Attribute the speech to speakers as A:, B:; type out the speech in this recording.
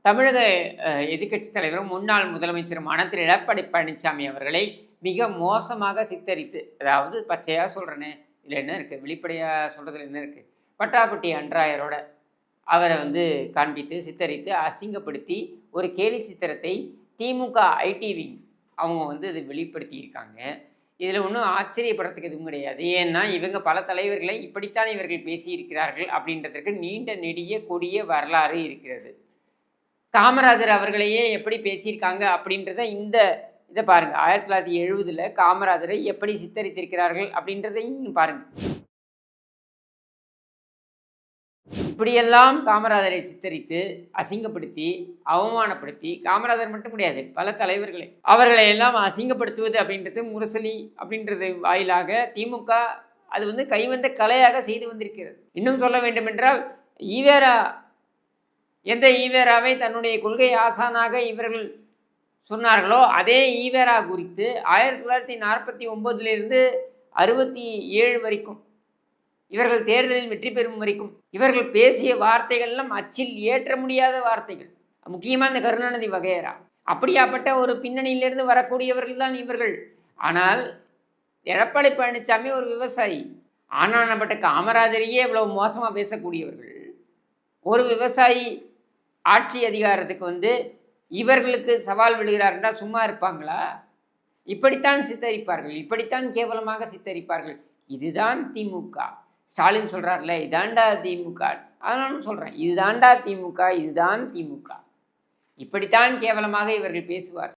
A: தமிழக எதிர்க்கட்சித் தலைவரும், முன்னாள் முதலமைச்சருமான திரு எடப்பாடி பழனிசாமி அவர்களை மிக மோசமாக சித்தரித்து, அதாவது பச்சையா சொல்றேனே, இதில என்ன இருக்கு? வெளிப்படையா சொல்றதுல என்ன இருக்கு? பட்டாப்பட்டி அன்றாயரோட அவர காண்பித்து, சித்தரித்து, அசிங்கப்படுத்தி, ஒரு கேலி சித்திரத்தை திமுக ஐடி விங் அவங்க இத வெளிப்படுத்தியிருக்காங்க. இதில ஒண்ணும் ஆச்சரியப்படுறதுக்கு எதுவும் கிடையாது. ஏன்னா, இவங்க பல தலைவர்களை இப்படித்தான் இவர்கள் பேசியிருக்கிறார்கள் அப்படின்றதற்கு நீண்ட நெடிய கொடிய வரலாறு இருக்கிறது. காமராஜர் அவர்களையே எப்படி பேசியிருக்காங்க அப்படின்றத இத பாருங்க. 1970ல காமராஜரை எப்படி சித்தரித்திருக்கிறார்கள் அப்படின்றதையும் பாருங்க. இப்படியெல்லாம் காமராஜரை சித்தரித்து, அசிங்கப்படுத்தி, அவமானப்படுத்தி, காமராஜர் மட்டும் கிடையாது, பல தலைவர்களை அவர்களை எல்லாம் அசிங்கப்படுத்துவது அப்படின்றது முரசொலி அப்படின்றது வாயிலாக திமுக அது கைவந்த கலையாக செய்து வந்திருக்கிறது. இன்னும் சொல்ல வேண்டுமென்றால், ஈவேரா எந்த ஈவேராவை தன்னுடைய கொள்கை ஆசானாக இவர்கள் சொன்னார்களோ, அதே ஈவேரா குறித்து 1949லிருந்து 67 வரைக்கும், இவர்கள் தேர்தலில் வெற்றி பெறும் வரைக்கும், இவர்கள் பேசிய வார்த்தைகள்லாம் அச்சில் ஏற்ற முடியாத வார்த்தைகள். முக்கியமாக இந்த கருணாநிதி வகையறா. அப்படியாப்பட்ட ஒரு பின்னணியிலிருந்து வரக்கூடியவர்கள் தான் இவர்கள். ஆனால் எடப்பாடி பழனிசாமி ஒரு விவசாயி. ஆனானப்பட்ட காமராஜரையே இவ்வளவு மோசமாக பேசக்கூடியவர்கள், ஒரு விவசாயி ஆட்சி அதிகாரத்துக்கு இவர்களுக்கு சவால் விடுகிறார் என்றால் சும்மா இருப்பாங்களா? இப்படித்தான் சித்தரிப்பார்கள், இப்படித்தான் கேவலமாக சித்தரிப்பார்கள். இதுதான் திமுக. ஸ்டாலின் சொல்கிறார்ல, இதாண்டா திமுக. அதனாலும் சொல்கிறேன், இதுதாண்டா திமுக, இதுதான் திமுக. இப்படித்தான் கேவலமாக இவர்கள் பேசுவார்.